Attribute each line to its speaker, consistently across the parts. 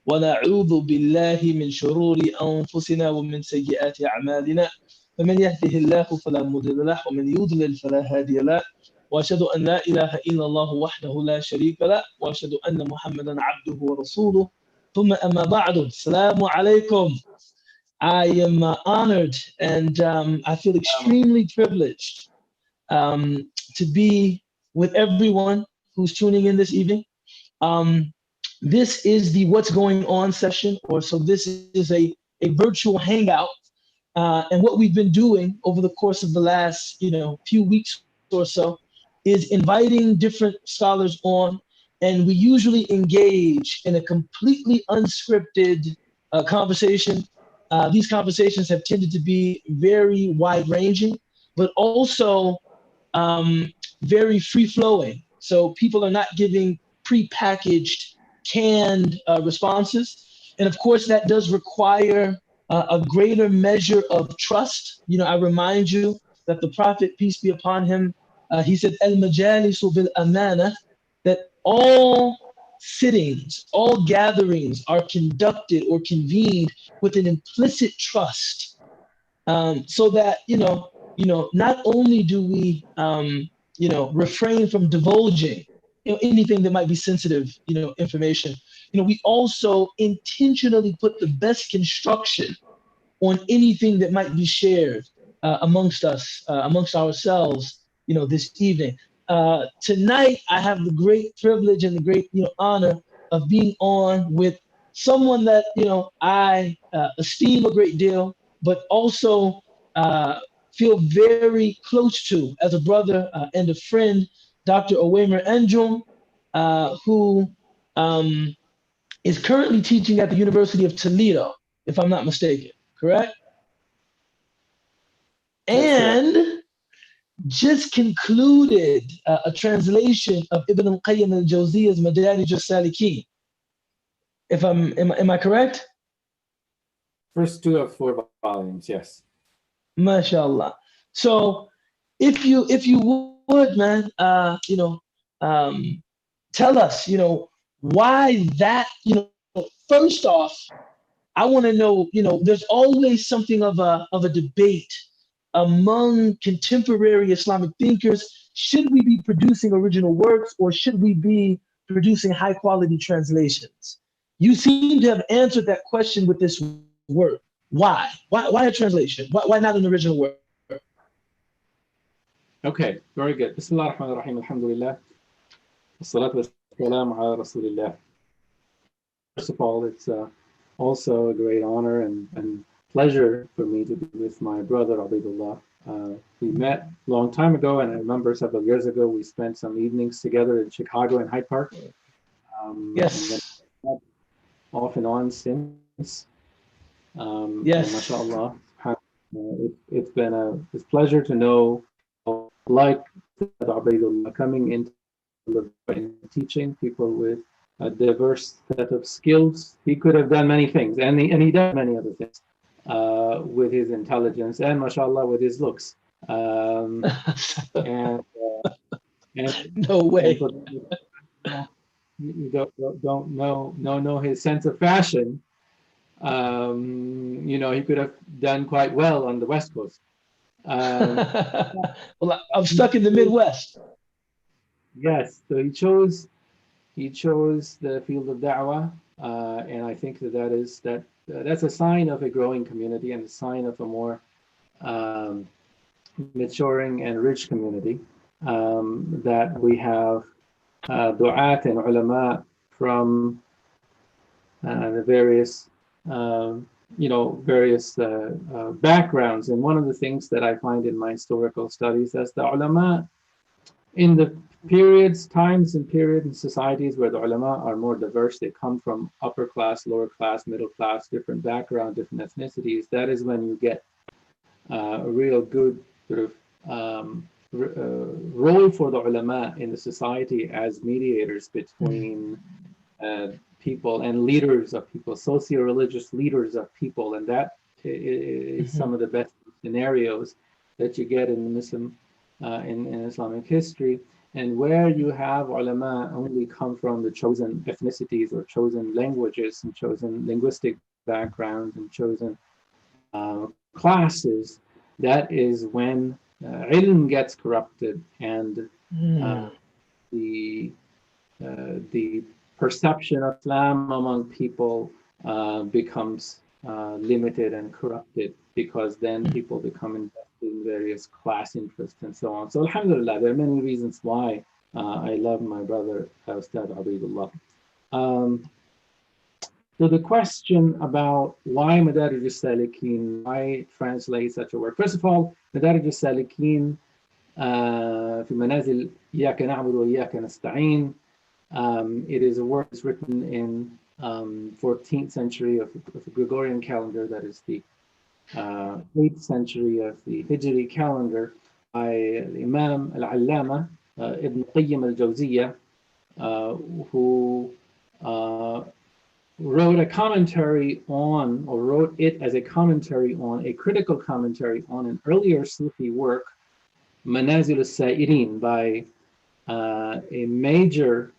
Speaker 1: ونعوذ بالله من شرور أنفسنا ومن سيئات أعمالنا فمن يهده الله فلا مضل له ومن يضلل فلا هادي له وأشهد أن لا إله إلا الله وحده لا شريك له وأشهد أن محمدا عبده ورسوله ثم أما بعد السلام عليكم. I am honored and I feel extremely privileged to be with everyone who's tuning in this evening. Um, this is the What's Going On session, or so this is a virtual hangout. And what we've been doing over the course of the last, few weeks or so is inviting different scholars on, and we usually engage in a completely unscripted conversation. These conversations have tended to be very wide-ranging, but also very free-flowing. So people are not giving pre-packaged, canned responses. And of course, that does require a greater measure of trust. I remind you that the Prophet, peace be upon him, he said, "Al-majalisu bil-amana," that all sittings, all gatherings are conducted or convened with an implicit trust, so that not only do we refrain from divulging anything that might be sensitive information, we also intentionally put the best construction on anything that might be shared amongst us, amongst ourselves, this evening. Tonight, I have the great privilege and the great, honor of being on with someone that, I esteem a great deal, but also feel very close to as a brother and a friend, Dr. Ovamir Anjum, who is currently teaching at the University of Toledo, if I'm not mistaken, correct? And just concluded a translation of Ibn al-Qayyim al-Jawziyya's Madarij al-Salikin. Am I correct?
Speaker 2: First 2 of 4 volumes, yes.
Speaker 1: MashaAllah. So if you would, man, tell us, why that, first off, I want to know, there's always something of a debate among contemporary Islamic thinkers. Should we be producing original works, or should we be producing high quality translations? You seem to have answered that question with this work. Why? Why a translation? Why not an original work?
Speaker 2: Okay, very good. Bismillah ar-Rahman ar-Rahim, alhamdulillah. As-salatu was-salam ala Rasulillah. First of all, it's also a great honor and pleasure for me to be with my brother, Ubaydullah. We met a long time ago, and I remember several years ago, we spent some evenings together in Chicago in Hyde Park.
Speaker 1: Yes.
Speaker 2: And off and on since.
Speaker 1: Yes.
Speaker 2: And mashallah, it's been a pleasure to know, like Ubaydullah, coming into teaching people with a diverse set of skills. He could have done many things, and he does many other things with his intelligence and mashallah with his looks. And
Speaker 1: no way.
Speaker 2: You don't know his sense of fashion. He could have done quite well on the West Coast.
Speaker 1: Well, I'm stuck in the Midwest.
Speaker 2: Yes, so he chose the field of da'wah, and I think that's a sign of a growing community and a sign of a more maturing and rich community, that we have du'at and ulama from the various backgrounds. And one of the things that I find in my historical studies is the ulama in the times and periods in societies where the ulama are more diverse, they come from upper class, lower class, middle class, different background, different ethnicities. That is when you get a real good sort of role for the ulama in the society as mediators between people and leaders of people, socio-religious leaders of people. And that is some of the best scenarios that you get in Muslim in Islamic history. And where you have ulama only come from the chosen ethnicities or chosen languages and chosen linguistic backgrounds and chosen classes, that is when ilm gets corrupted and the the perception of Islam among people becomes limited and corrupted, because then people become invested in various class interests and so on. So alhamdulillah, there are many reasons why I love my brother Ustadh Ubaydullah. So the question about why Madarij al-Salikin, why translate such a word? First of all, Madarij al-Salikin في منازل إياك نعبد وإياك نستعين. It is a work that's written in 14th century of the Gregorian calendar, that is the 8th century of the Hijri calendar, by Imam al-Allama Ibn Qayyim al-Jawziyya, who wrote a commentary on, or wrote it as a commentary on, a critical commentary on an earlier Sufi work, Manazil al-Sa'irin, by a major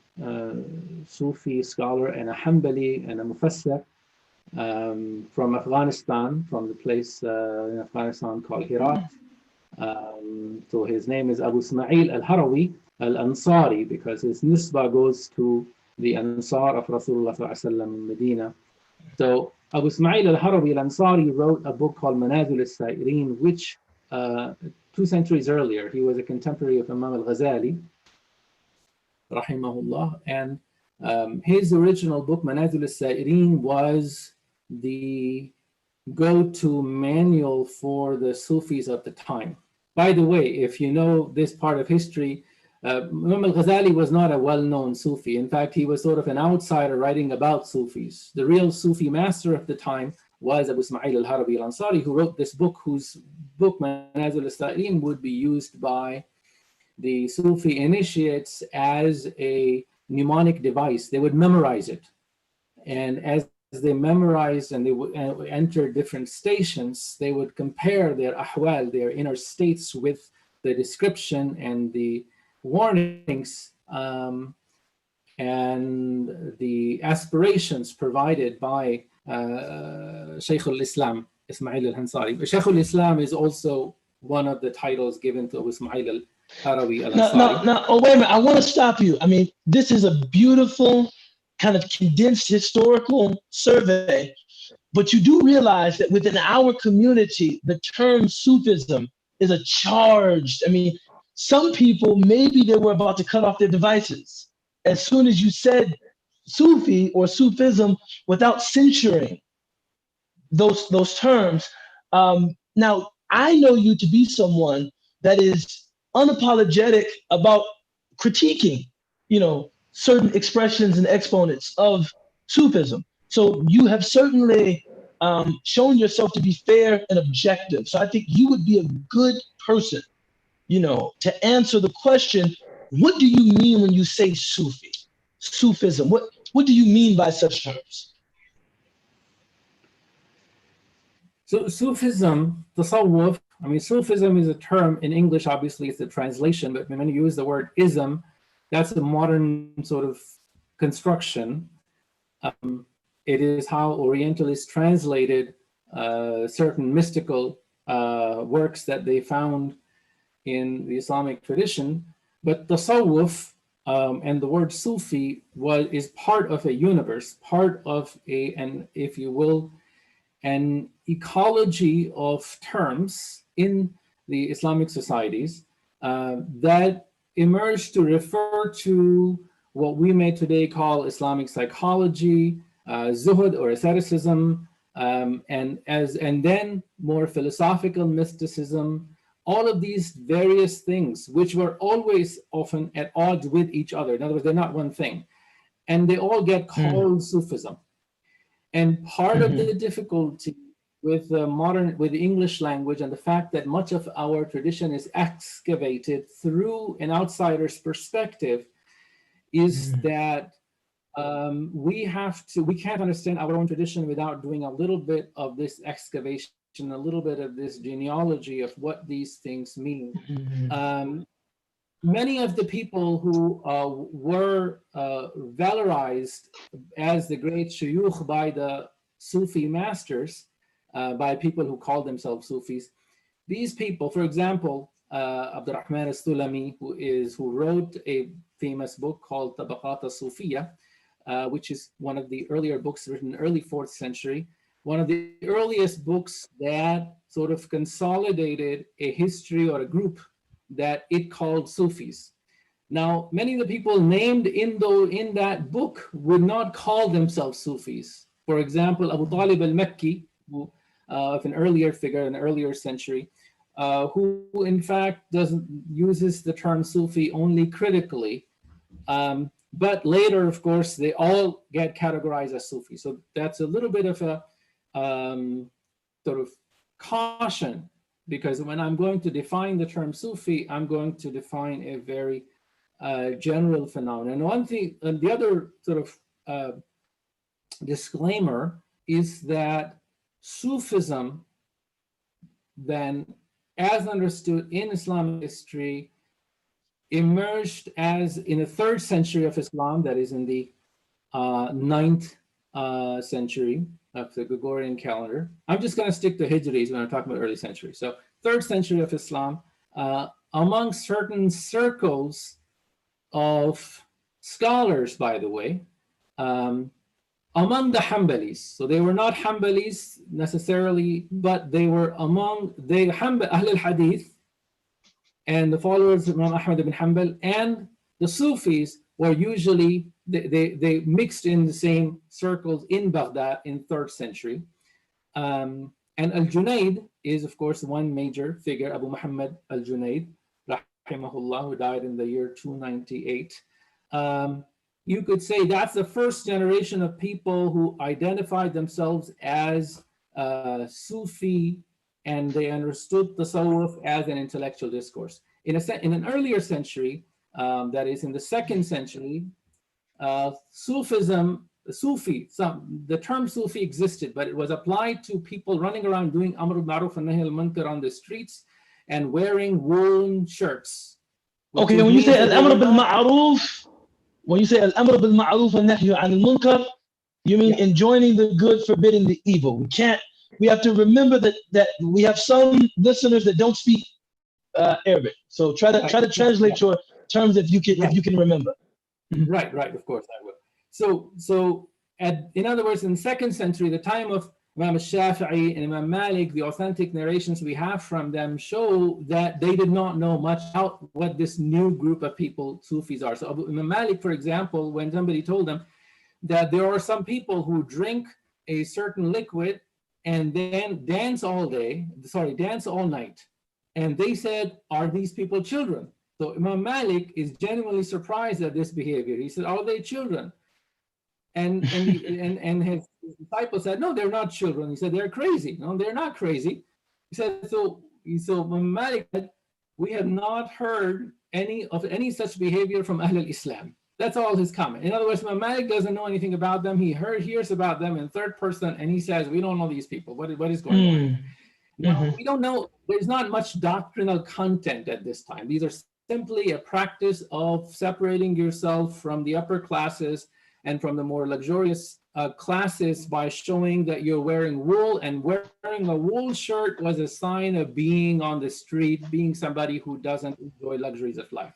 Speaker 2: Sufi scholar and a Hanbali and a Mufassir from Afghanistan, from the place in Afghanistan called Herat. So his name is Abu Ismail al-Harawi al-Ansari, because his nisbah goes to the Ansar of Rasulullah in Medina. So Abu Ismail al-Harawi al-Ansari wrote a book called Manazil al-Sa'irin, which 2 centuries earlier, he was a contemporary of Imam al-Ghazali, rahimahullah, and his original book, Manazil al-Sa'irin, was the go-to manual for the Sufis of the time. By the way, if you know this part of history, Imam al-Ghazali was not a well-known Sufi. In fact, he was sort of an outsider writing about Sufis. The real Sufi master of the time was Abu Ismail al-Harawi al-Ansari, who wrote this book, whose book, Manazil al-Sa'irin, would be used by the Sufi initiates as a mnemonic device. They would memorize it. And as they memorized and they would enter different stations, they would compare their ahwal, their inner states, with the description and the warnings and the aspirations provided by Shaykh al-Islam, Ismail al-Ansari. Shaykh al-Islam is also one of the titles given to Ismail al-Harawi al-Ansari.
Speaker 1: Oh, wait a minute. I want to stop you. I mean, this is a beautiful kind of condensed historical survey, but you do realize that within our community, the term Sufism is a charged, I mean, some people, maybe they were about to cut off their devices as soon as you said Sufi or Sufism without censuring those terms. Now, I know you to be someone that is unapologetic about critiquing, certain expressions and exponents of Sufism. So you have certainly shown yourself to be fair and objective. So I think you would be a good person, to answer the question, what do you mean when you say Sufi, Sufism? What do you mean by such terms?
Speaker 2: So Sufism, tasawwuf, I mean, Sufism is a term in English, obviously it's a translation, but when you use the word ism, that's a modern sort of construction. It is how Orientalists translated certain mystical works that they found in the Islamic tradition. But tasawwuf and the word Sufi is part of a universe, part of if you will, an ecology of terms in the Islamic societies that emerged to refer to what we may today call Islamic psychology, zuhud or asceticism, and then more philosophical mysticism, all of these various things, which were always often at odds with each other. In other words, they're not one thing. And they all get called Sufism. And part of the difficulty with the English language and the fact that much of our tradition is excavated through an outsider's perspective is that we can't understand our own tradition without doing a little bit of this excavation, a little bit of this genealogy of what these things mean. many of the people who were valorized as the great shuyukh by the Sufi masters, by people who call themselves Sufis, these people, for example, Abdurrahman al-Sulami, who wrote a famous book called Tabaqat al-Sufiya, which is one of the earlier books written in early 4th century, one of the earliest books that sort of consolidated a history or a group that it called Sufis. Now, many of the people named in that book would not call themselves Sufis. For example, Abu Talib al-Makki, of an earlier figure, an earlier century, who in fact uses the term Sufi only critically. But later, of course, they all get categorized as Sufi. So that's a little bit of a sort of caution, because when I'm going to define the term Sufi, I'm going to define a very general phenomenon. And one thing, and the other sort of disclaimer is that Sufism, then, as understood in Islamic history, emerged as in the 3rd century of Islam, that is in the 9th century of the Gregorian calendar. I'm just going to stick to Hijris when I'm talking about early century. So 3rd century of Islam, among certain circles of scholars, by the way, among the Hanbalis. So they were not Hanbalis necessarily, but they were among the Ahl al-Hadith and the followers of Imam Ahmad ibn Hanbal, and the Sufis were usually, they mixed in the same circles in Baghdad in 3rd century. And Al-Junayd is, of course, one major figure, Abu Muhammad Al-Junayd, rahimahullah, who died in the year 298. You could say that's the first generation of people who identified themselves as Sufi, and they understood tasawwuf as an intellectual discourse. In an earlier century, that is in the 2nd century, Sufism, the term Sufi existed, but it was applied to people running around doing Amr al-Ma'ruf and Nahy al-Munkar on the streets and wearing woolen shirts.
Speaker 1: Okay, when you say al-Amr bil-Ma'ruf, when you say al-Amr bil-Ma'ruf and Nahy al-Munkar, you mean enjoining the good, forbidding the evil. We have to remember that we have some listeners that don't speak Arabic. So try to translate your terms if you can remember.
Speaker 2: Right, of course I will. So in other words, in the 2nd century, the time of Imam al-Shafi'i and Imam Malik, the authentic narrations we have from them show that they did not know much about what this new group of people, Sufis, are. So Imam Malik, for example, when somebody told them that there are some people who drink a certain liquid and then dance all night. And they said, are these people children? So Imam Malik is genuinely surprised at this behavior. He said, are they children? And his disciples said, no, they're not children. He said, they're crazy. No, they're not crazy. He said, so Imam Malik said, we have not heard any such behavior from Ahl al-Islam. That's all his comment. In other words, Imam Malik doesn't know anything about them. He hears about them in 3rd person, and he says, we don't know these people. What is going on? Now, we don't know. There's not much doctrinal content at this time. These are simply a practice of separating yourself from the upper classes and from the more luxurious classes by showing that you're wearing wool, and wearing a wool shirt was a sign of being on the street, being somebody who doesn't enjoy luxuries of life.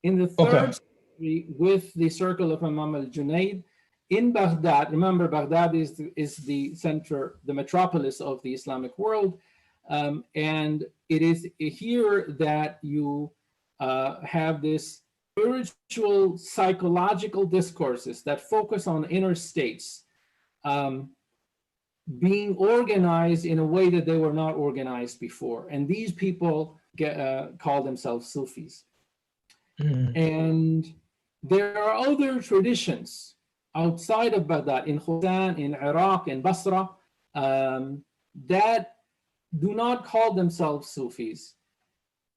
Speaker 2: In the 3rd century, with the circle of Imam al-Junayd, in Baghdad, remember Baghdad is the center, the metropolis of the Islamic world, and it is here that you have this spiritual, psychological discourses that focus on inner states being organized in a way that they were not organized before. And these people call themselves Sufis. And there are other traditions outside of Baghdad, in Khuzan, in Iraq, in Basra, that do not call themselves Sufis,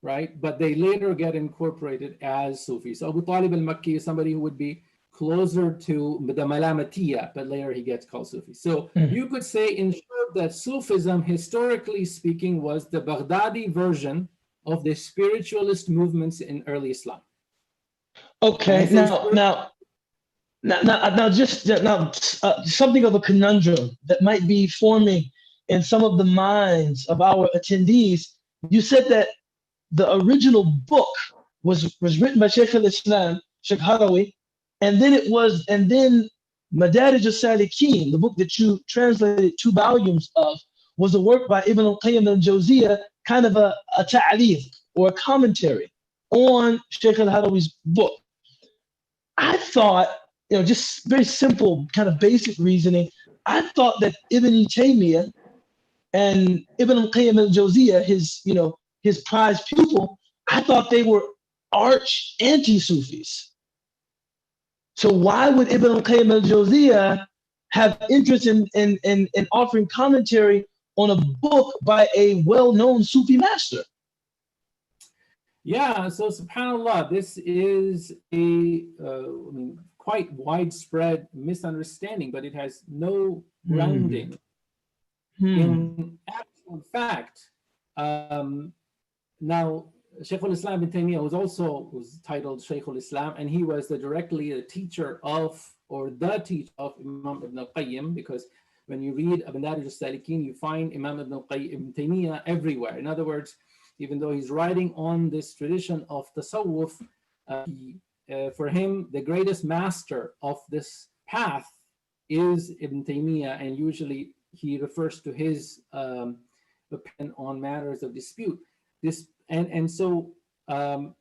Speaker 2: right? But they later get incorporated as Sufis. So Abu Talib al-Makki is somebody who would be closer to the Malamatiyya, but later he gets called Sufi. So you could say, in short, that Sufism, historically speaking, was the Baghdadi version of the spiritualist movements in early Islam.
Speaker 1: Okay, something of a conundrum that might be forming in some of the minds of our attendees. You said that the original book was written by Sheikh al-Islam, Sheikh Harawi, and then Madarij al-Salikin, the book that you translated 2 volumes of, was a work by Ibn al-Qayyim al-Jawziyah, kind of a ta'liq or a commentary on Sheikh al-Harawi's book. I thought, just very simple, kind of basic reasoning, I thought that Ibn Taymiyyah and Ibn al-Qayyim al-Jawziyah, his prized pupil, I thought they were arch anti-Sufis. So why would Ibn al-Qayyim al-Jawziyah have interest in offering commentary on a book by a well-known Sufi master?
Speaker 2: Yeah, so subhanAllah, this is a quite widespread misunderstanding, but it has no grounding in actual fact. Now, Shaykh al-Islam ibn Taymiyyah was titled Shaykh al-Islam, and he was directly a teacher of, or the teacher of Imam ibn al-Qayyim, because when you read Madarij al-Salikin, you find Imam ibn Taymiyyah everywhere. In other words, even though he's writing on this tradition of tasawwuf, for him, the greatest master of this path is Ibn Taymiyyah, and usually he refers to his opinion on matters of dispute. So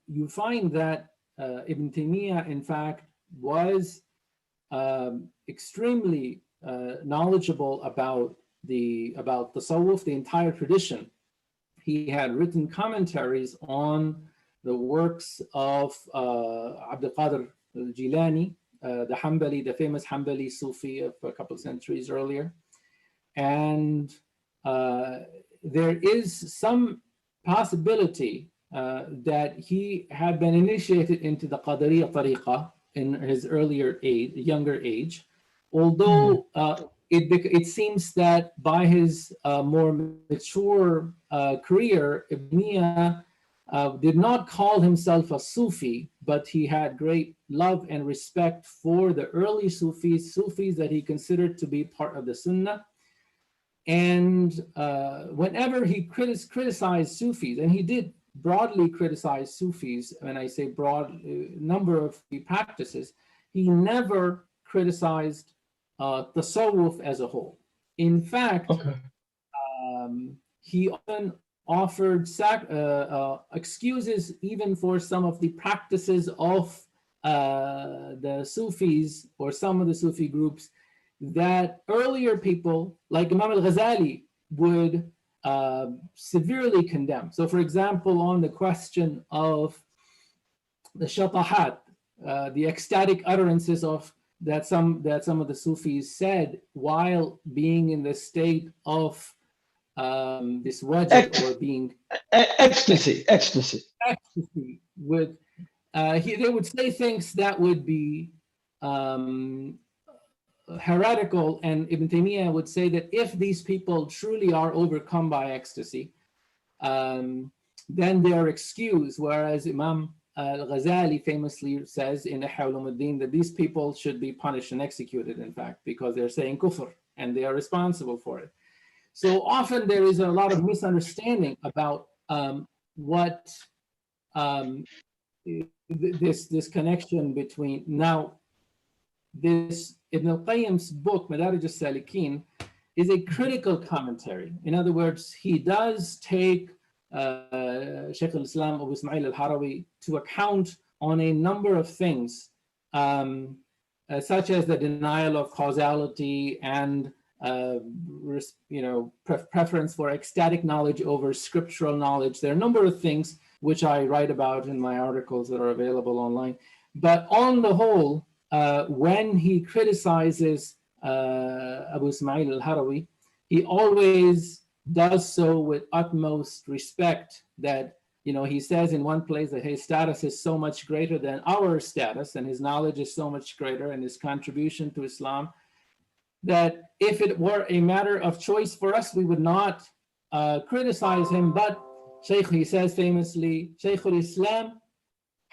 Speaker 2: you find that Ibn Taymiyyah, in fact, was extremely knowledgeable about tasawwuf, the entire tradition. He had written commentaries on the works of Abdul Qadir al-Jilani, the famous Hanbali Sufi of a couple of centuries earlier. And there is some possibility that he had been initiated into the Qadariya tariqah in his younger age, although it seems that by his more mature career, Ibn Taymiyyah did not call himself a Sufi, but he had great love and respect for the early Sufis that he considered to be part of the Sunnah. And whenever he criticized Sufis, and he did broadly criticize Sufis, when I say broad number of the practices, he never criticized tasawwuf as a whole. In fact, he often offered excuses even for some of the practices of the Sufis or some of the Sufi groups that earlier people like Imam al-Ghazali would severely condemn. So for example, on the question of the shatahat, the ecstatic utterances that some of the Sufis said while being in the state of this wajh, or being
Speaker 1: ecstasy
Speaker 2: with they would say things that would be heretical, and Ibn Taymiyyah would say that if these people truly are overcome by ecstasy, then they are excused, whereas Imam al-Ghazali famously says in Ihya Ulumuddin that these people should be punished and executed, in fact, because they're saying kufr and they are responsible for it. So often there is a lot of misunderstanding about what this connection between. Now, this Ibn al-Qayyim's book, Madarij al-Salikin, is a critical commentary. In other words, he does take Shaykh al-Islam Abu Ismail al-Harawi to account on a number of things, such as the denial of causality and preference for ecstatic knowledge over scriptural knowledge. There are a number of things which I write about in my articles that are available online. But on the whole, when he criticizes Abu Ismail al-Harawi, he always does so with utmost respect. That, he says in one place that his status is so much greater than our status, and his knowledge is so much greater, and his contribution to Islam, that if it were a matter of choice for us, we would not criticize him. But he says famously, Shaykh al-Islam,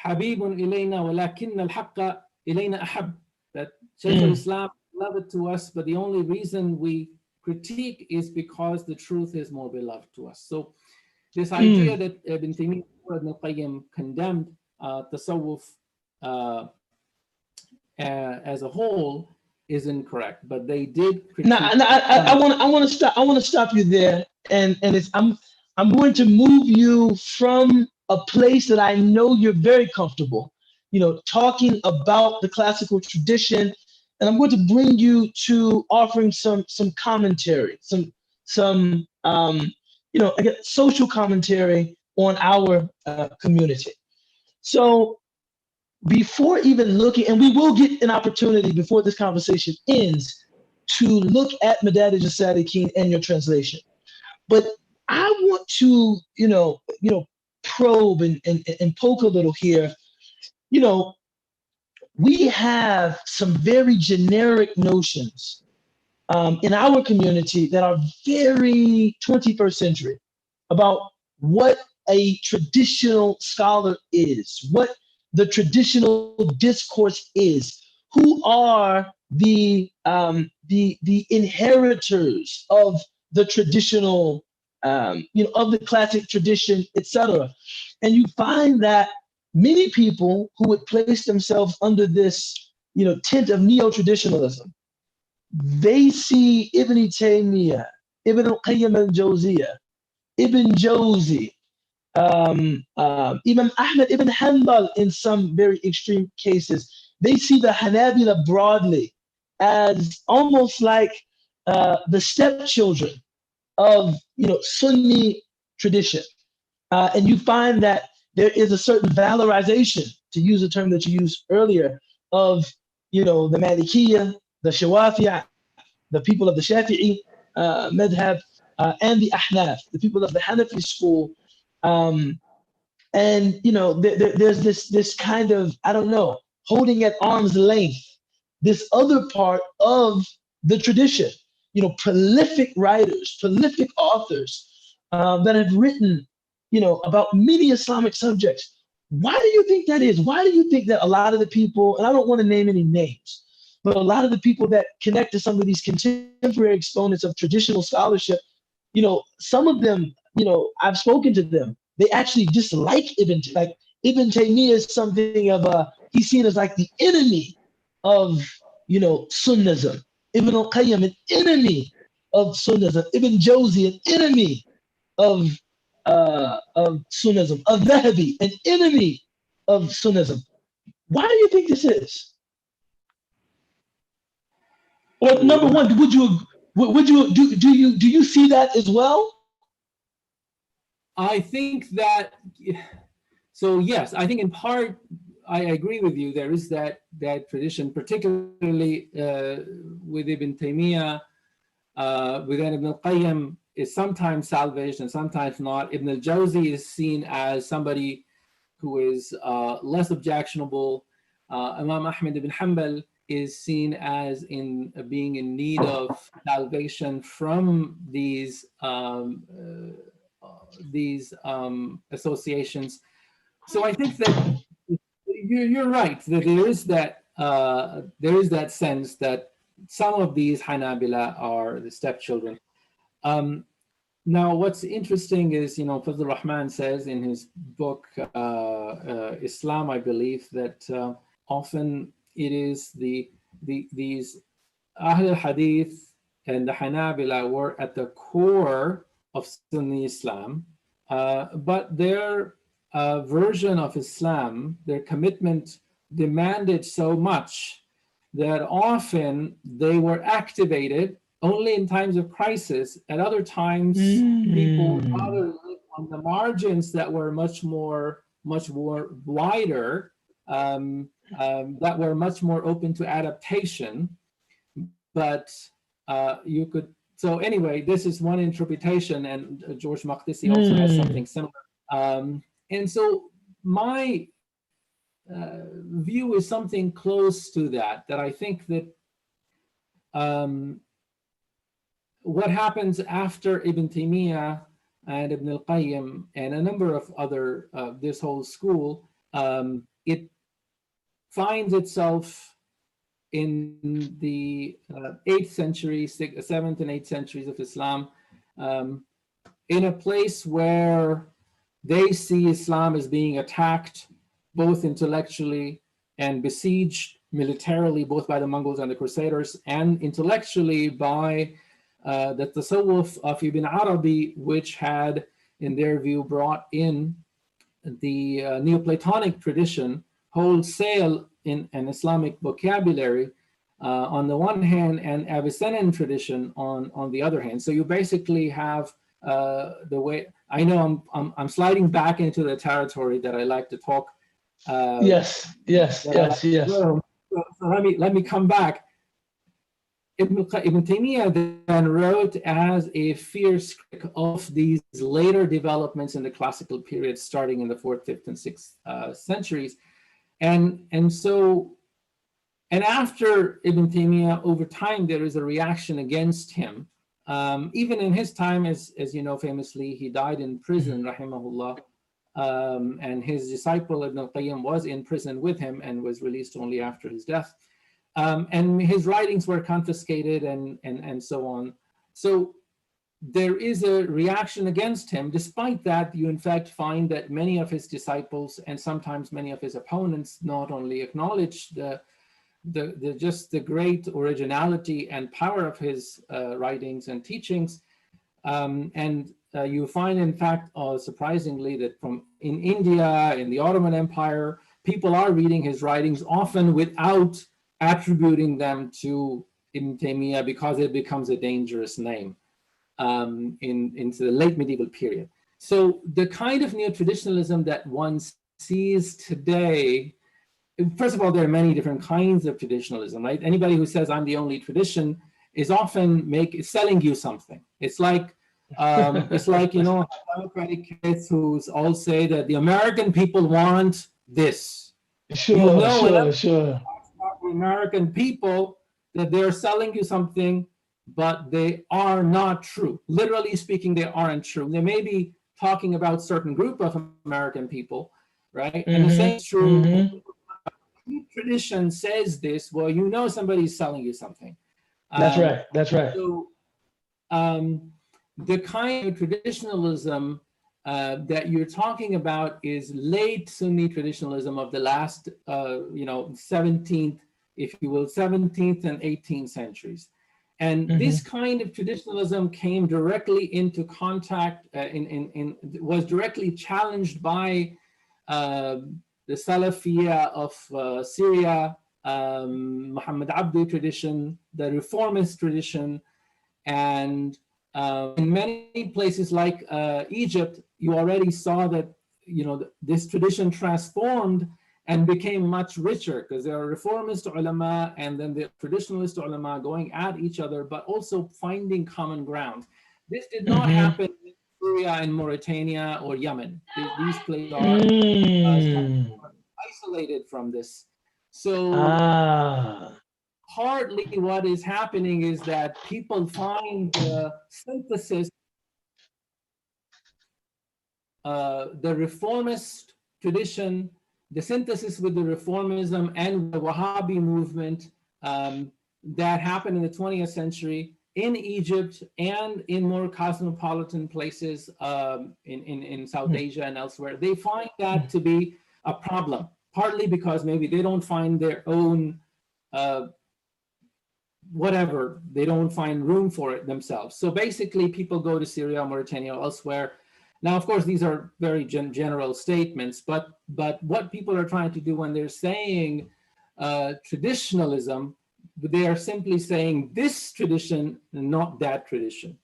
Speaker 2: Habibun ilayna walakinna al-haqqa ilayna ahab. That Shaykh al-Islam beloved to us, but the only reason we critique is because the truth is more beloved to us. So this idea that Ibn Taymiyyah and Ibn al-Qayyim condemned tasawwuf as a whole is incorrect, but they did critique.
Speaker 1: I want to stop you there, and I'm going to move you from a place that I know you're very comfortable, talking about the classical tradition, and I'm going to bring you to offering some commentary, some again, social commentary on our community. So before even looking, and we will get an opportunity before this conversation ends to look at Madarij al-Salikin and your translation, but I want to probe and poke a little here. We have some very generic notions in our community that are very 21st century about what a traditional scholar is, what the traditional discourse is, who are the inheritors of the traditional, of the classic tradition, etc. And you find that many people who would place themselves under this, tent of neo-traditionalism, they see Ibn Taymiyyah, Ibn al-Qayyim al-Jawziyah, Ibn Jawzi, Imam Ahmad ibn Hanbal in some very extreme cases. They see the Hanabila broadly as almost like the stepchildren of Sunni tradition. And you find that there is a certain valorization, to use a term that you used earlier, of the Malikiyya, the Shawafi'ah, the people of the Shafi'i madhab, and the Ahnaf, the people of the Hanafi school. And there's this kind of, I don't know, holding at arm's length this other part of the tradition, prolific writers, prolific authors that have written about many Islamic subjects. Why do you think that is? Why do you think that a lot of the people, and I don't want to name any names, but a lot of the people that connect to some of these contemporary exponents of traditional scholarship, some of them, I've spoken to them, they actually dislike Ibn Taymiyyah is something of he's seen as like the enemy of, Sunnism. Ibn al-Qayyim, an enemy of Sunnism. Ibn Jawzi, an enemy of Sunnism. Al-Dhahabi, an enemy of Sunnism. Why do you think this is? Or number one, do you see that as well?
Speaker 2: I think that, so yes, I think in part I agree with you. There is that tradition, particularly with Ibn Taymiyyah, with Ibn al-Qayyim, is sometimes salvaged and sometimes not. Ibn al-Jawzi is seen as somebody who is less objectionable. Imam Ahmad ibn Hanbal is seen as being in need of salvation from these associations. So I think that you're right, that there is that sense that some of these Hanabila are the stepchildren. Now, what's interesting is, Fazl Rahman says in his book Islam, I believe, that often it is these Ahl al-Hadith and the Hanabila were at the core of Sunni Islam, but their version of Islam, their commitment demanded so much that often they were activated only in times of crisis. At other times, people rather lived on the margins that were much more wider, that were much more open to adaptation. But you could. So anyway, this is one interpretation, and George Maqdisi also has something similar. And so my view is something close to that I think that what happens after Ibn Taymiyyah and Ibn al-Qayyim and a number of other, this whole school, it finds itself in the 8th century, 7th and 8th centuries of Islam, in a place where they see Islam as being attacked both intellectually and besieged militarily, both by the Mongols and the Crusaders, and intellectually by the Tasawwuf of Ibn Arabi, which had, in their view, brought in the Neoplatonic tradition wholesale in an Islamic vocabulary on the one hand, and Avicennan tradition on the other hand. So you basically have the way, I know I'm sliding back into the territory that I like to talk.
Speaker 1: Yes.
Speaker 2: So let me come back. Ibn Taymiyyah then wrote as a fierce critic of these later developments in the classical period, starting in the 4th, 5th, and 6th centuries. And after Ibn Taymiyyah, over time, there is a reaction against him. Even in his time, as you know, famously, he died in prison, rahimahullah. And his disciple Ibn al-Qayyim was in prison with him and was released only after his death. And his writings were confiscated and so on. So there is a reaction against him. Despite that, you in fact find that many of his disciples and sometimes many of his opponents not only acknowledge just the great originality and power of his writings and teachings, and you find, in fact, surprisingly, that in India, in the Ottoman Empire, people are reading his writings often without attributing them to Ibn Taymiyyah because it becomes a dangerous name into the late medieval period. So the kind of neo-traditionalism that one sees today, first of all, there are many different kinds of traditionalism, right? Anybody who says I'm the only tradition is often selling you something. It's like you know, Democratic kids who all say that the American people want this.
Speaker 1: Sure.
Speaker 2: The American people, that they're selling you something, but they are not true. Literally speaking, they aren't true. They may be talking about certain group of American people, right? And the same is true. Tradition says this. Well, you know, somebody's selling you something.
Speaker 1: That's right.
Speaker 2: So, the kind of traditionalism that you're talking about is late Sunni traditionalism of the last, 17th, if you will, 17th and 18th centuries. And this kind of traditionalism came directly into contact, was directly challenged by the Salafiyya of Syria, Muhammad Abdi tradition, the reformist tradition, and in many places like Egypt, you already saw that, you know, this tradition transformed and became much richer because there are reformist ulama and then the traditionalist ulama going at each other, but also finding common ground. This did not happen in Syria and Mauritania or Yemen. These places are isolated from this. So partly what is happening is that people find the synthesis, the reformist tradition, the synthesis with the reformism and the Wahhabi movement that happened in the 20th century in Egypt and in more cosmopolitan places in South Asia and elsewhere. They find that to be a problem, partly because maybe they don't find their own whatever, they don't find room for it themselves. So basically people go to Syria, Mauritania, elsewhere. Now, of course, these are very general statements, but what people are trying to do when they're saying traditionalism, they are simply saying this tradition, not that tradition.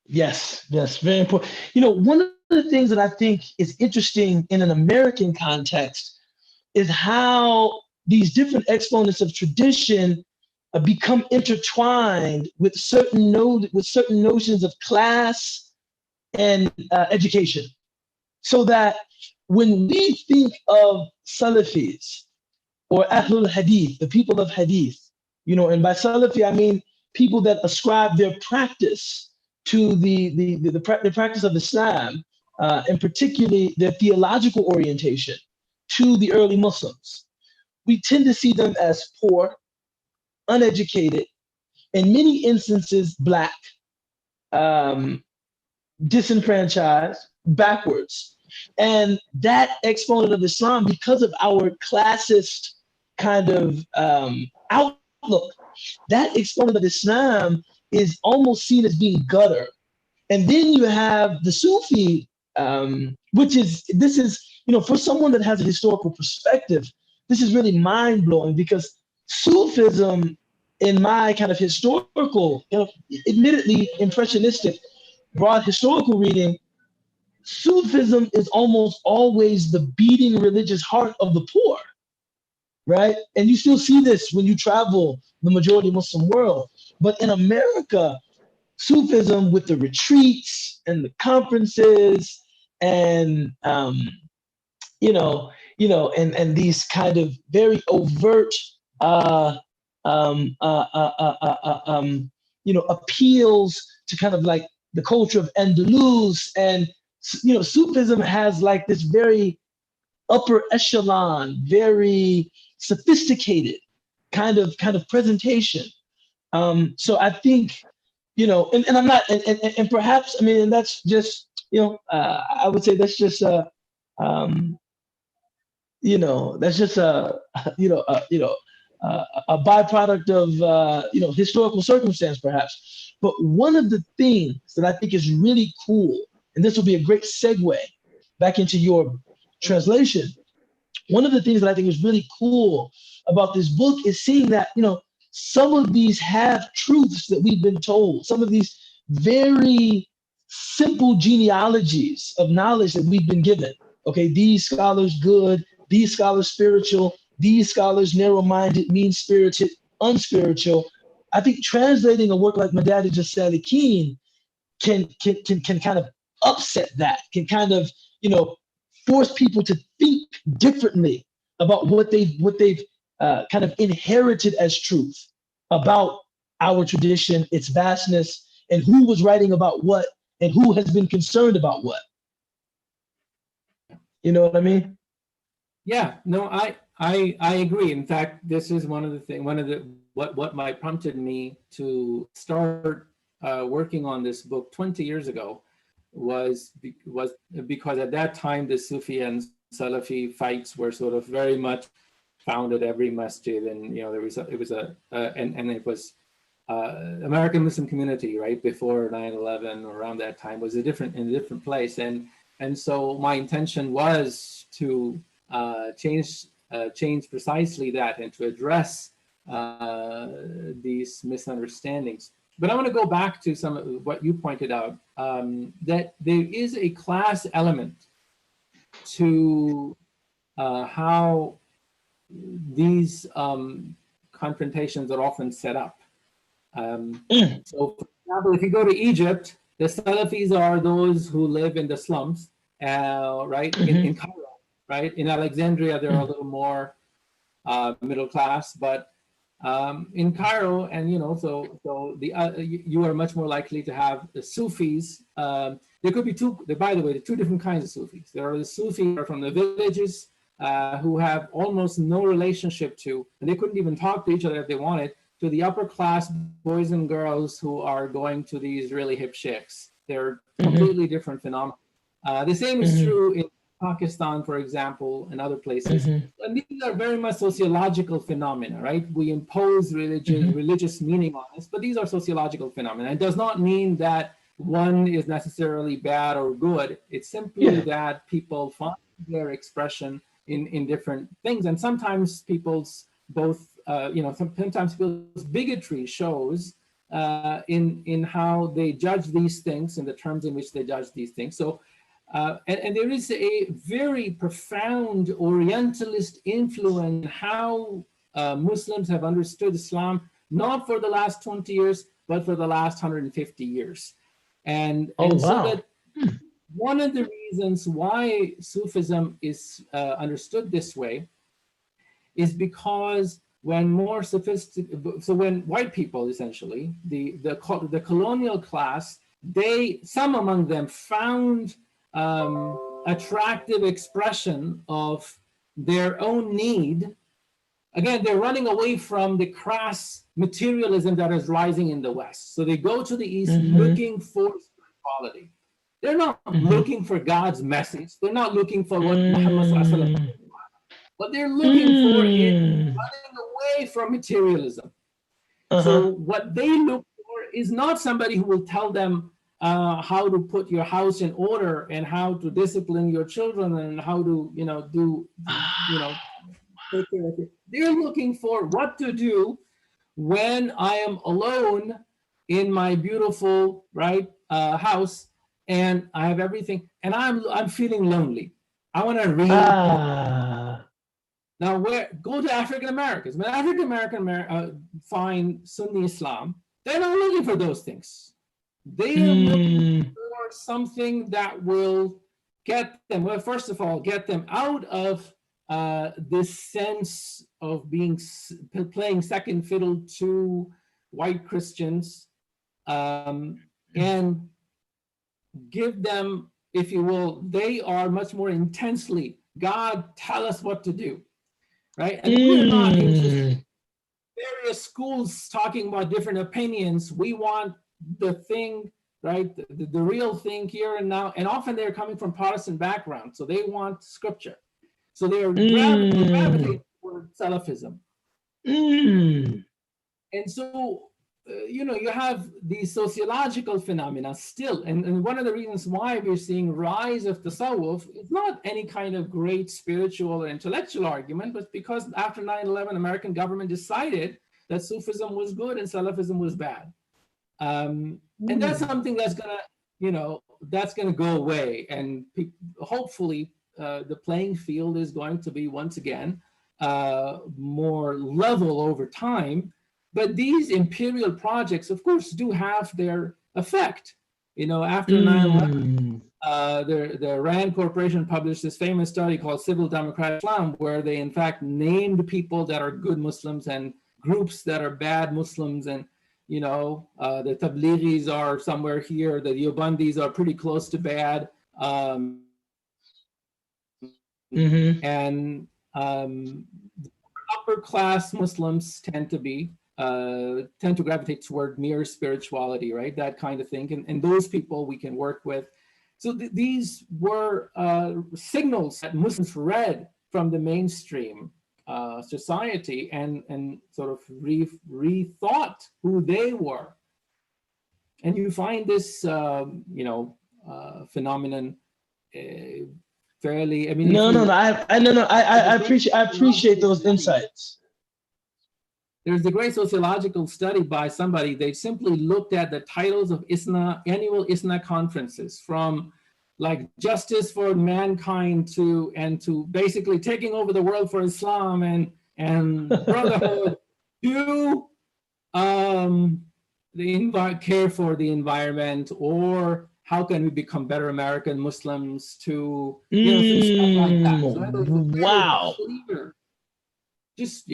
Speaker 1: Yes, very important. You know, one of the things that I think is interesting in an American context is how these different exponents of tradition become intertwined with certain notions of class and education, so that when we think of Salafis or Ahlul Hadith, the people of Hadith, you know, and by Salafi I mean people that ascribe their practice to the practice of Islam, and particularly their theological orientation to the early Muslims, we tend to see them as poor, uneducated, in many instances black, um, disenfranchised, backwards. And that exponent of Islam, because of our classist kind of outlook, that exponent of Islam is almost seen as being gutter. And then you have the Sufi, which is, this is, for someone that has a historical perspective, this is really mind blowing, because Sufism, in my kind of historical, admittedly impressionistic, broad historical reading, Sufism is almost always the beating religious heart of the poor, right? And you still see this when you travel the majority Muslim world. But in America, Sufism, with the retreats and the conferences and and these kind of very overt appeals to kind of like the culture of Andalus, and Sufism has like this very upper echelon, very sophisticated kind of presentation. So I think, and I'm not, and perhaps, I mean, and that's just, I would say that's just um, that's just a byproduct of historical circumstance, perhaps. But one of the things that I think is really cool, and this will be a great segue back into your translation. One of the things that I think is really cool about this book is seeing that, some of these have truths that we've been told, some of these very simple genealogies of knowledge that we've been given. Okay, these scholars good, these scholars spiritual, these scholars narrow-minded, mean-spirited, unspiritual. I think translating a work like Madarij as-Salikin can kind of upset that, can kind of, force people to think differently about what they've kind of inherited as truth about our tradition, its vastness, and who was writing about what, and who has been concerned about what. You know what I mean?
Speaker 2: Yeah, no, I agree. In fact, this is one of the what might prompted me to start working on this book 20 years ago was because at that time the Sufi and Salafi fights were sort of very much found at every masjid, and it was American Muslim community right before 9/11 or around that time was in a different place, and so my intention was to change precisely that and to address these misunderstandings. But I want to go back to some of what you pointed out, that there is a class element to how these confrontations are often set up. So, for example, if you go to Egypt, the Salafis are those who live in the slums, right, in Cairo. Right, in Alexandria, they're a little more middle class, but in Cairo, and you are much more likely to have the Sufis. There could be by the way, two different kinds of Sufis. There are the Sufis who are from the villages who have almost no relationship to, and they couldn't even talk to each other if they wanted, to the upper class boys and girls who are going to these really hip sheikhs. They're completely different phenomena. The same is true in Pakistan, for example, and other places. And these are very much sociological phenomena, right? We impose religious meaning on this, but these are sociological phenomena. It does not mean that one is necessarily bad or good. It's simply that people find their expression in different things. And sometimes people's sometimes people's bigotry shows in how they judge these things, in the terms in which they judge these things. So and there is a very profound Orientalist influence in how Muslims have understood Islam, not for the last 20 years, but for the last 150 years. And so that one of the reasons why Sufism is understood this way is because when more sophisticated, so when white people, essentially, the colonial class some among them found attractive expression of their own need. Again, they're running away from the crass materialism that is rising in the West. So they go to the East looking for spirituality. They're not looking for God's message. They're not looking for what Muhammad sallallahu alaihi wasallam. What they're looking for is running away from materialism. So what they look for is not somebody who will tell them how to put your house in order and how to discipline your children and how to, take care of it. They're looking for what to do when I am alone in my beautiful house and I have everything and I'm feeling lonely. I want to read. Now, go to African Americans. When African American find Sunni Islam, they're not looking for those things. They are looking for something that will get them. Well, first of all, get them out of this sense of playing second fiddle to white Christians, and give them, if you will, they are much more intensely, God, tell us what to do. Right? And we're not interested in various schools talking about different opinions. We want the thing, right? The real thing here and now. And often they're coming from Protestant background, so they want scripture. So they are gravitating toward Salafism. And so, you have these sociological phenomena still. And one of the reasons why we're seeing rise of tasawwuf is not any kind of great spiritual or intellectual argument, but because after 9/11, American government decided that Sufism was good and Salafism was bad. And that's something that's gonna go away. And hopefully the playing field is going to be once again more level over time. But these imperial projects, of course, do have their effect. After 9/11, the RAND Corporation published this famous study called Civil Democratic Islam, where they in fact named people that are good Muslims and groups that are bad Muslims. And, the Tablighis are somewhere here, the Yobandis are pretty close to bad. And upper class Muslims tend to gravitate toward mere spirituality, right? That kind of thing. And those people we can work with. So these were signals that Muslims read from the mainstream society and sort of rethought who they were. And you find this, phenomenon fairly. I mean,
Speaker 1: I appreciate those insights.
Speaker 2: There's a great sociological study by somebody. They simply looked at the titles of annual ISNA conferences, from like Justice for Mankind to basically taking over the world for Islam and brotherhood to care for the environment, or how can we become better American Muslims, to stuff like that. So
Speaker 1: wow.
Speaker 2: Just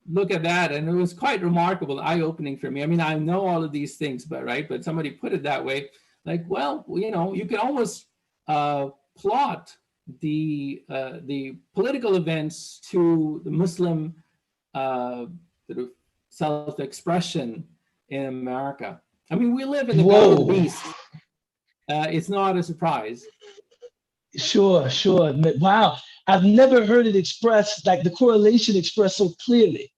Speaker 2: look at that, and it was quite remarkable, eye-opening for me. I mean, I know all of these things, but somebody put it that way. Like, well, you can almost plot the political events to the Muslim sort of self-expression in America. I mean, we live in the Golden Beast. It's not a surprise.
Speaker 1: Sure. Wow. I've never heard it expressed, like the correlation expressed so clearly.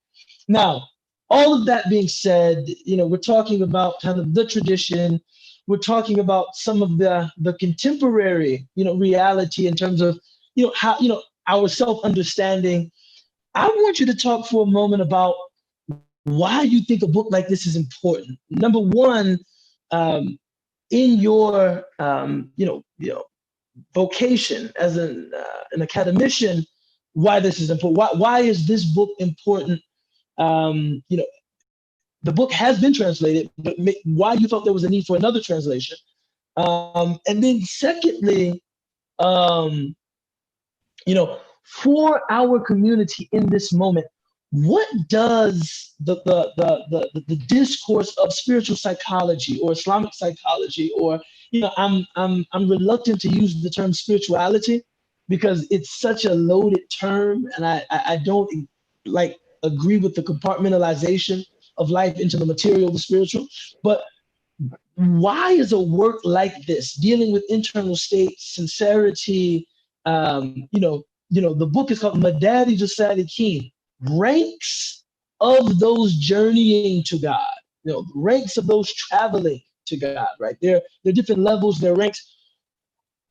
Speaker 1: Now, all of that being said, we're talking about kind of the tradition. We're talking about some of the contemporary, reality in terms of, how, our self-understanding. I want you to talk for a moment about why you think a book like this is important. Number one, in your, vocation as an academician, why this is important. Why is this book important? The book has been translated, but why you felt there was a need for another translation. And then secondly, for our community in this moment, what does the discourse of spiritual psychology or Islamic psychology, or I'm reluctant to use the term spirituality because it's such a loaded term, and I don't like agree with the compartmentalization of life into the material, the spiritual. But why is a work like this, dealing with internal states, sincerity, the book is called Madarij Salikin, ranks of those journeying to God, ranks of those traveling to God, right? There are different levels, there are ranks.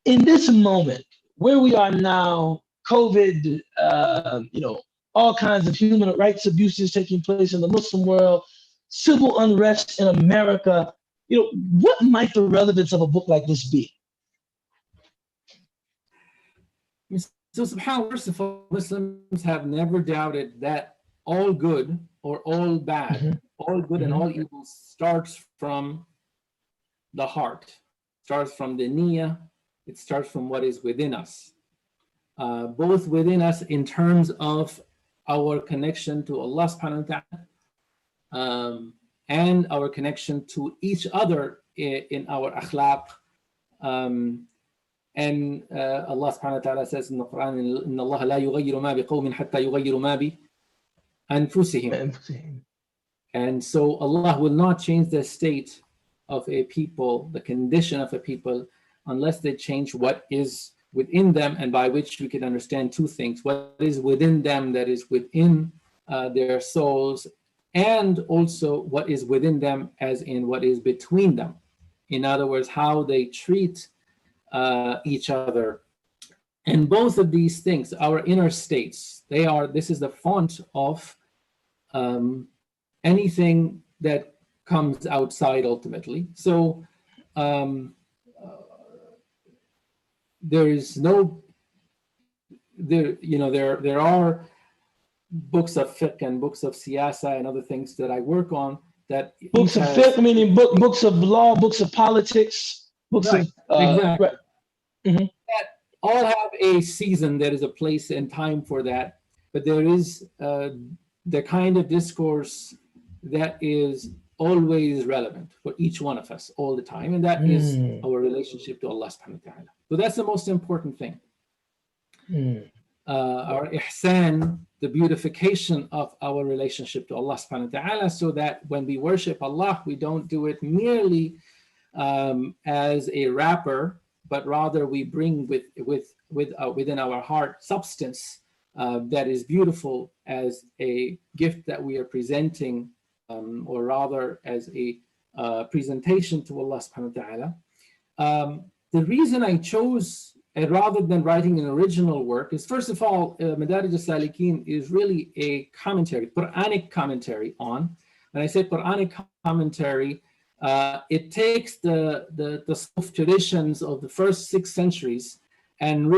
Speaker 1: In this moment, where we are now, COVID, all kinds of human rights abuses taking place in the Muslim world, civil unrest in America, what might the relevance of a book like this be?
Speaker 2: So subhanAllah, first of all, Muslims have never doubted that all good or all bad, all good and all evil starts from the heart, starts from the niyyah, it starts from what is within us. Both within us in terms of our connection to Allah subhanahu wa ta'ala, and our connection to each other in our akhlaq. And Allah subhanahu wa ta'ala says in the Quran, إِنَّ اللَّهَ لَا يُغَيِّرُ مَا بِقَوْمٍ حَتَّى يُغَيِّرُ مَا بِأَنفُسِهِمْ. And so Allah will not change the state of a people, the condition of a people, unless they change what is within them, and by which we can understand two things: what is within them, that is within their souls, and also what is within them, as in what is between them. In other words, how they treat each other. And both of these things, our inner states, this is the font of anything that comes outside ultimately. So there are books of fiqh and books of siyasa and other things that I work on, that
Speaker 1: books of fiqh, meaning books of law, books of politics, books
Speaker 2: right,
Speaker 1: of
Speaker 2: exactly.
Speaker 1: Right. Mm-hmm.
Speaker 2: That all have a season. There is a place and time for that, but there is the kind of discourse that is always relevant for each one of us all the time, and that is our relationship to Allah subhanahu wa ta'ala. So that's the most important thing. Our ihsan, the beautification of our relationship to Allah subhanahu wa ta'ala, so that when we worship Allah, we don't do it merely as a wrapper, but rather we bring within our heart substance that is beautiful as a gift that we are presenting, or rather as a presentation to Allah subhanahu wa ta'ala. The reason I chose, rather than writing an original work, is first of all, Madarij Salikin is really a commentary, Quranic commentary on. When I say Quranic commentary, it takes the traditions of the first 6 centuries and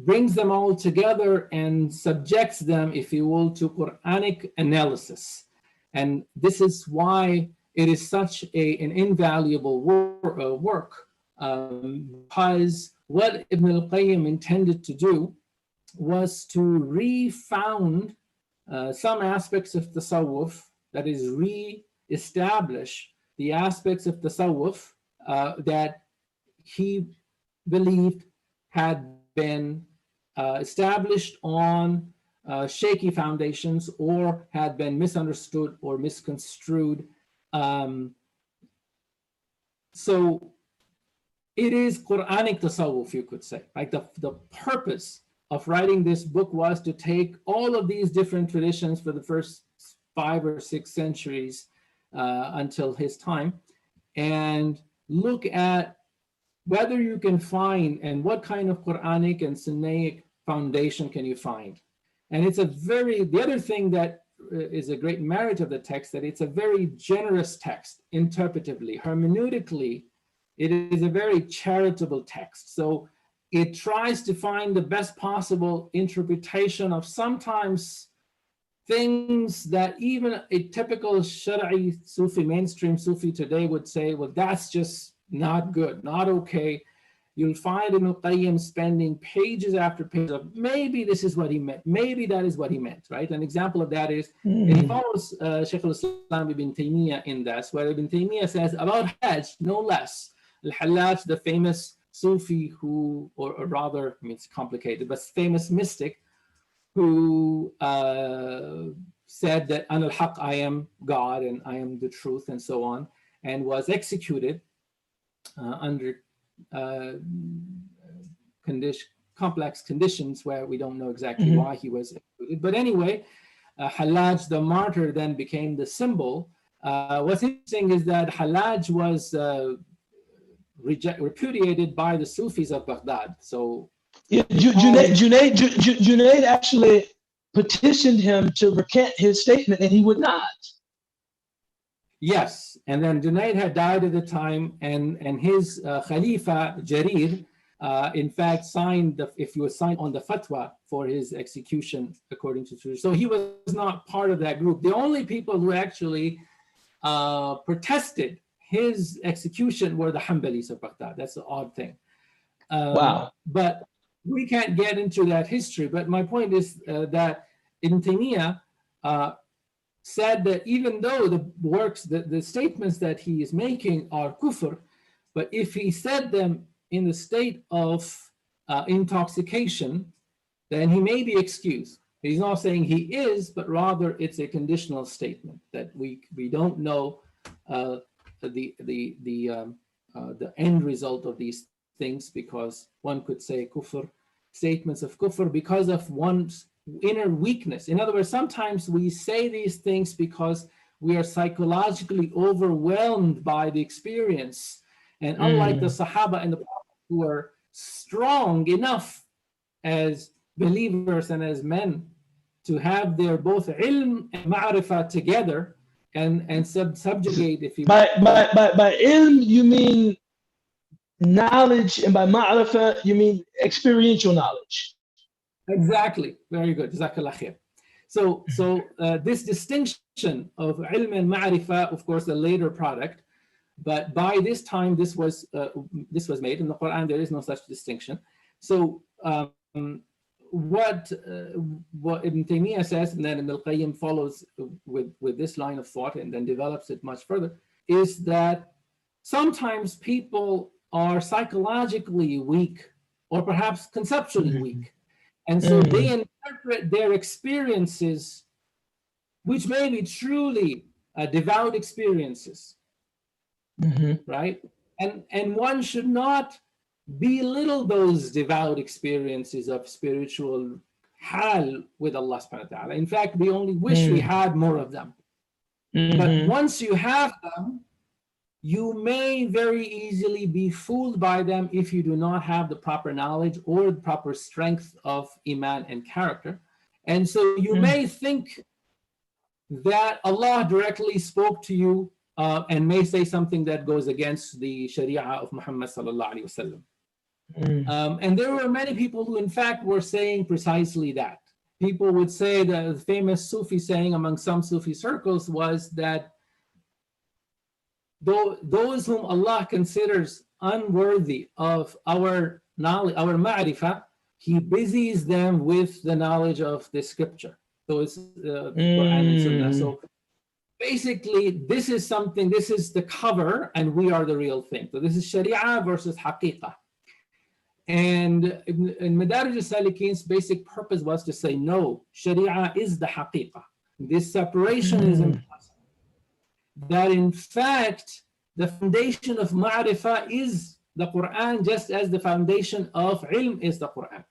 Speaker 2: brings them all together and subjects them, if you will, to Quranic analysis. And this is why it is such an invaluable work, because what Ibn al-Qayyim intended to do was to refound some aspects of tasawwuf, that is, re-establish the aspects of tasawwuf that he believed had been established on shaky foundations, or had been misunderstood or misconstrued. So it is Quranic tasawwuf, you could say. Like the purpose of writing this book was to take all of these different traditions for the first 5 or 6 centuries until his time, and look at whether you can find, and what kind of Quranic and Sunnaic foundation can you find. And it's the other thing that is a great merit of the text, that it's a very generous text, interpretively, hermeneutically. It is a very charitable text. So it tries to find the best possible interpretation of sometimes things that even a typical Shara'i Sufi, mainstream Sufi today would say, well, that's just not good, not okay. you'll find Ibn al-Qayyim spending pages after pages of maybe this is what he meant, maybe that is what he meant, right? An example of that is, and he follows Shaykh al-Islam Ibn Taymiyyah in this, where Ibn Taymiyyah says about Hajj, no less, Al-Hallaj, the famous Sufi who, or rather, I mean, it's complicated, but famous mystic who said that An al-Haq, I am God and I am the truth and so on, and was executed under complex conditions where we don't know exactly why he was executed. But anyway, Hallaj the martyr then became the symbol. What's interesting is that Hallaj was repudiated by the Sufis of Baghdad. So
Speaker 1: yeah, Junaid actually petitioned him to recant his statement, and he would not.
Speaker 2: Yes, and then Junaid had died at the time, and his Khalifa Jarir, in fact, signed if he was signed on the fatwa for his execution according to tradition. So he was not part of that group. The only people who actually protested his execution were the Hanbalis of Baghdad. That's the odd thing.
Speaker 1: Wow.
Speaker 2: But we can't get into that history. But my point is that Ibn Taymiyyah said that even though the works, the statements that he is making are kufr, but if he said them in the state of intoxication, then he may be excused. He's not saying he is, but rather it's a conditional statement that we don't know the end result of these things, because one could say kufr, statements of kufr, because of one's inner weakness. In other words, sometimes we say these things because we are psychologically overwhelmed by the experience. And unlike the Sahaba and the Prophet, who are strong enough as believers and as men to have their both ilm and ma'rifah together and subjugate, if you
Speaker 1: by ilm you mean knowledge, and by ma'rifah you mean experiential knowledge.
Speaker 2: Exactly. Very good. Jazakallah khair. So this distinction of ilm and ma'rifah, of course, a later product, but by this time this was made. In the Quran there is no such distinction. So what Ibn Taymiyyah says, and then Ibn al-Qayyim follows with this line of thought and then develops it much further, is that sometimes people are psychologically weak or perhaps conceptually weak. And so they interpret their experiences, which may be truly devout experiences, right? And one should not belittle those devout experiences of spiritual hal with Allah subhanahu wa ta'ala. In fact, we only wish we had more of them. But once you have them, you may very easily be fooled by them if you do not have the proper knowledge or the proper strength of iman and character. And so you may think that Allah directly spoke to you and may say something that goes against the Sharia of Muhammad sallallahu alaihi wasallam. And there were many people who in fact were saying precisely that. People would say, the famous Sufi saying among some Sufi circles was that those whom Allah considers unworthy of our knowledge, our ma'rifah, He busies them with the knowledge of the scripture. So it's Quran and Sunnah. So basically, this is the cover, and we are the real thing. So this is Sharia versus Haqiqah. And in Madarij al-Salikin's basic purpose was to say, no, Sharia is the Haqiqah. This separation is impossible. That in fact, the foundation of ma'rifah is the Quran, just as the foundation of ilm is the Quran.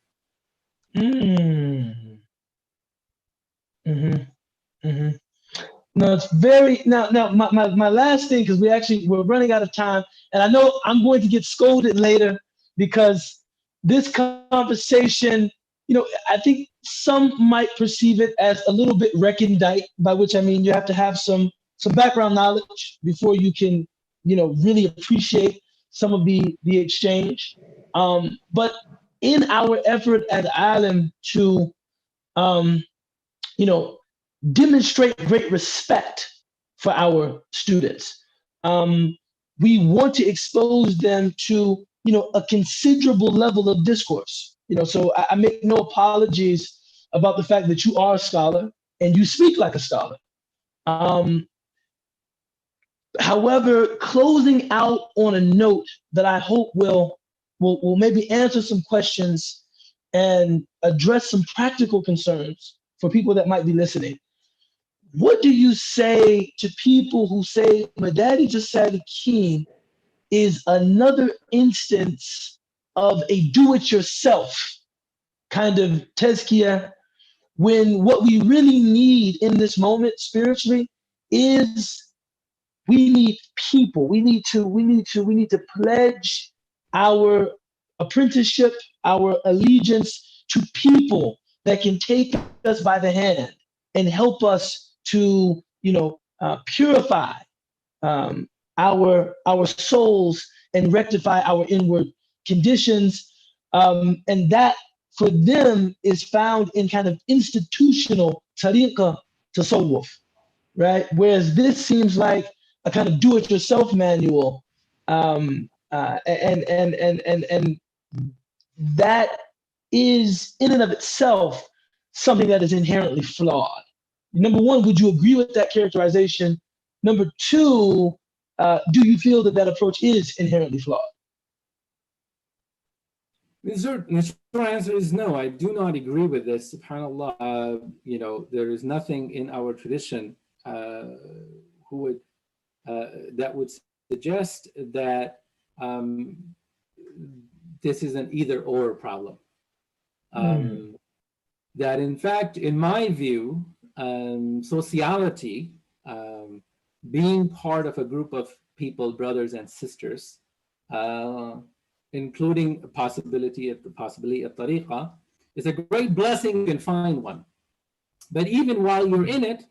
Speaker 1: No, it's very, now my last thing, because we're running out of time, and I know I'm going to get scolded later because this conversation, I think some might perceive it as a little bit recondite, by which I mean you have to have some background knowledge before you can, really appreciate some of the exchange. But in our effort as ALIM to, demonstrate great respect for our students, we want to expose them to a considerable level of discourse. So I make no apologies about the fact that you are a scholar and you speak like a scholar. However, closing out on a note that I hope will maybe answer some questions and address some practical concerns for people that might be listening. What do you say to people who say Madadi Jasad Keen is another instance of a do-it-yourself kind of tezkiah, when what we really need in this moment spiritually is we need people. We need to pledge our apprenticeship, our allegiance to people that can take us by the hand and help us to, purify our souls and rectify our inward conditions. And that for them is found in kind of institutional tariqah tasawwuf, right? Whereas this seems like a kind of do-it-yourself manual, and that is in and of itself something that is inherently flawed. Number one, would you agree with that characterization? Number two, do you feel that approach is inherently flawed?
Speaker 2: The short answer is no, I do not agree with this. SubhanAllah, there is nothing in our tradition that would suggest that this is an either-or problem. That in fact, in my view, sociality, being part of a group of people, brothers and sisters, including a possibility of tariqah, is a great blessing if you can find one. But even while you're in it,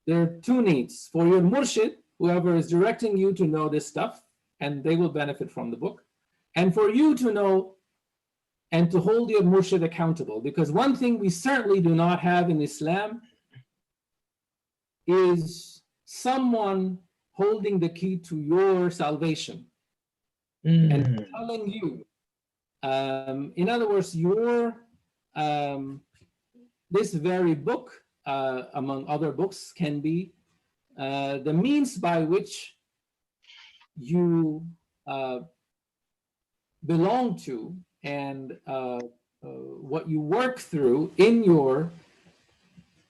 Speaker 2: there are two needs. For your murshid, whoever is directing you to know this stuff, and they will benefit from the book, and for you to know and to hold your murshid accountable. Because one thing we certainly do not have in Islam is someone holding the key to your salvation and telling you, in other words, this very book, among other books, can be the means by which you belong to and what you work through in your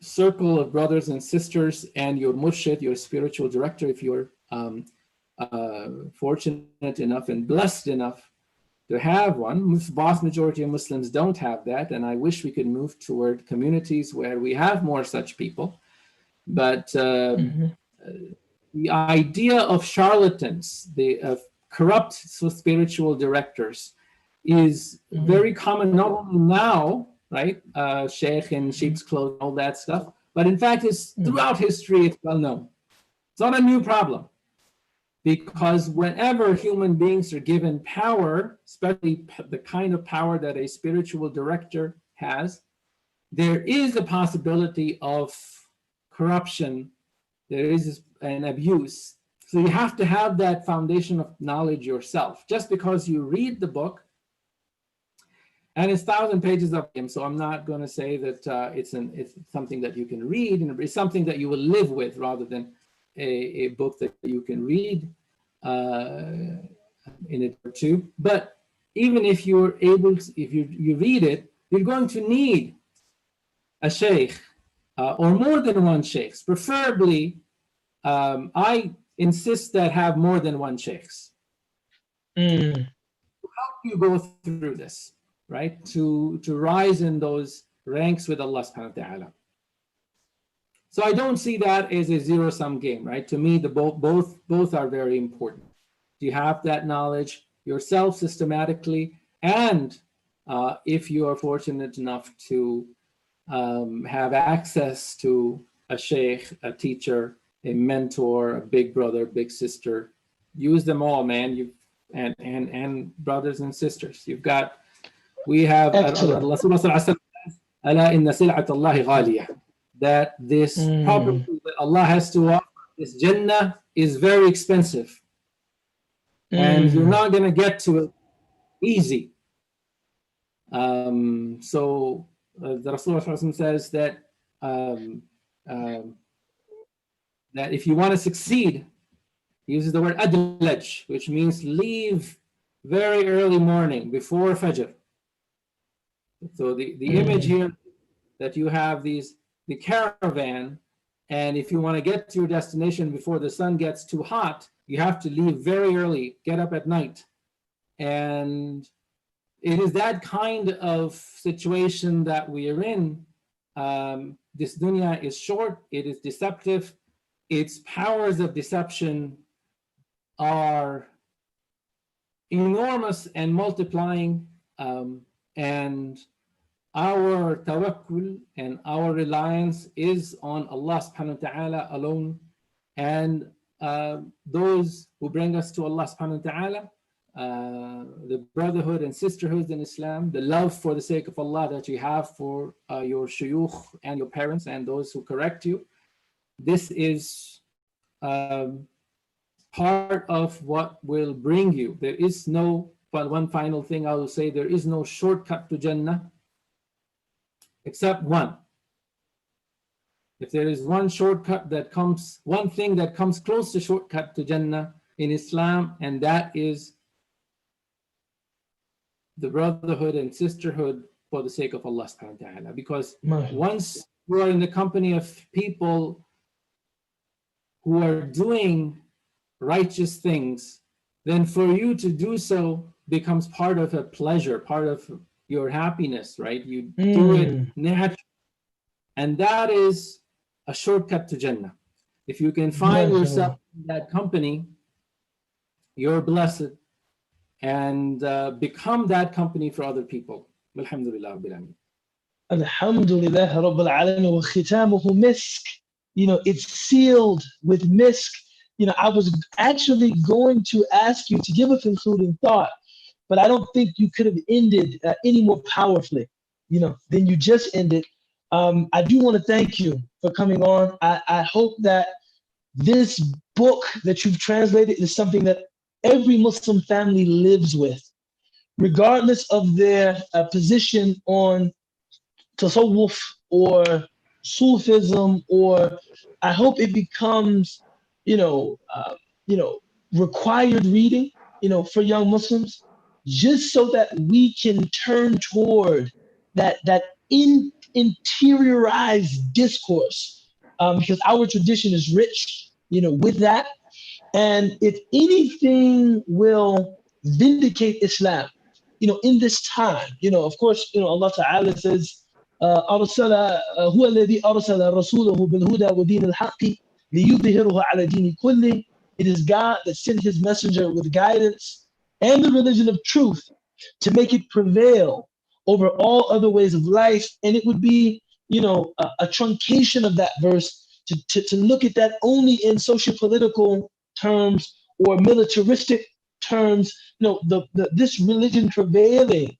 Speaker 2: circle of brothers and sisters and your murshid, your spiritual director, if you're fortunate enough and blessed enough to have one. The vast majority of Muslims don't have that, and I wish we could move toward communities where we have more such people. But the idea of charlatans, of corrupt spiritual directors, is very common, not only now, right? Sheikh in sheep's clothing, all that stuff, but in fact, it's throughout history, it's well known. It's not a new problem, because whenever human beings are given power, especially the kind of power that a spiritual director has, there is a possibility of corruption, there is an abuse. So you have to have that foundation of knowledge yourself. Just because you read the book, and it's 1,000 pages of him, so I'm not going to say that it's something that you can read, and it's something that you will live with rather than a book that you can read in it or two. But even if you're able to, if you read it, you're going to need a sheikh or more than one sheikhs. Preferably, I insist that have more than one sheikhs. To help you go through this, right? To rise in those ranks with Allah subhanahu wa ta'ala. So I don't see that as a zero-sum game, right? To me, both are very important. You have that knowledge yourself systematically, and if you are fortunate enough to have access to a sheikh, a teacher, a mentor, a big brother, big sister, use them all, man. And brothers and sisters, we have that this property that Allah has to offer, this Jannah, is very expensive. and you're not going to get to it easy. So the Rasulullah says that that if you want to succeed, he uses the word adlaj, which means leave very early morning before Fajr. So the image here that you have the caravan, and if you want to get to your destination before the sun gets too hot, you have to leave very early, get up at night. And it is that kind of situation that we are in. This dunya is short, it is deceptive. Its powers of deception are enormous and multiplying, and our tawakkul and our reliance is on Allah subhanahu wa ta'ala alone, and those who bring us to Allah subhanahu wa ta'ala, the brotherhood and sisterhood in Islam, the love for the sake of Allah that you have for your shuyukh and your parents and those who correct you. This is part of what will bring you. There is no, but one final thing I will say, there is no shortcut to Jannah except one. If there is one shortcut that comes, one thing that comes close to shortcut to Jannah in Islam, and that is the brotherhood and sisterhood for the sake of Allah subhanahu wa ta'ala. Because once you are in the company of people who are doing righteous things, then for you to do so becomes part of a pleasure, part of your happiness, right? You do it naturally. And that is a shortcut to Jannah. If you can find yourself in that company, you're blessed, and become that company for other people. Alhamdulillah Rabbil Alameen.
Speaker 1: Alhamdulillah Rabbil Alameen wa khitamuhu misk. You know, it's sealed with misk. You know, I was actually going to ask you to give a concluding thought, but I don't think you could have ended any more powerfully, you know, than you just ended. I do want to thank you for coming on. I hope that this book that you've translated is something that every Muslim family lives with, regardless of their position on tasawwuf or Sufism, or I hope it becomes, required reading, for young Muslims, just so that we can turn toward that interiorized discourse, because our tradition is rich, with that. And if anything will vindicate Islam, in this time, of course, Allah Ta'ala says, أرسل هو الذي أرسل رسوله بالهدى ودين الحق ليظهره على دين كله. It is God that sent his messenger with guidance and the religion of truth to make it prevail over all other ways of life. And it would be, a truncation of that verse to look at that only in socio-political terms or militaristic terms. This religion prevailing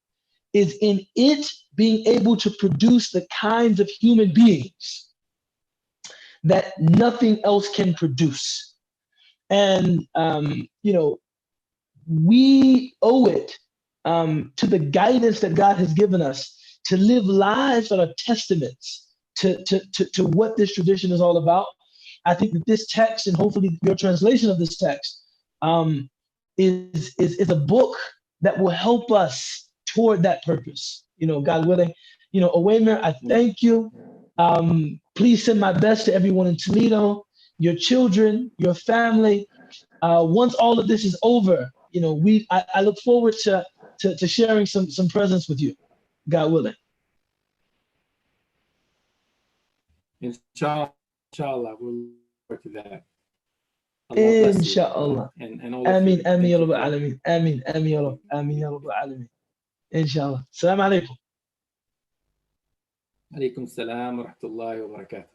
Speaker 1: is in it being able to produce the kinds of human beings that nothing else can produce. And, we owe it to the guidance that God has given us to live lives that are testaments to what this tradition is all about. I think that this text, and hopefully your translation of this text, is a book that will help us toward that purpose, God willing. Ovamir, I thank you. Please send my best to everyone in Toledo, your children, your family. Once all of this is over, I look forward to sharing some presence with you, God willing.
Speaker 2: Inshallah, we'll look forward to that.
Speaker 1: Inshallah.
Speaker 2: And all
Speaker 1: Ameen, ameen, ya Rabbil Alameen. Ameen, ameen, ya Rabb. Ameen, ya Rabbil Alameen. Inshallah. Assalamu alaikum.
Speaker 2: Alaikum salam wa rahmatullahi wa barakatuh.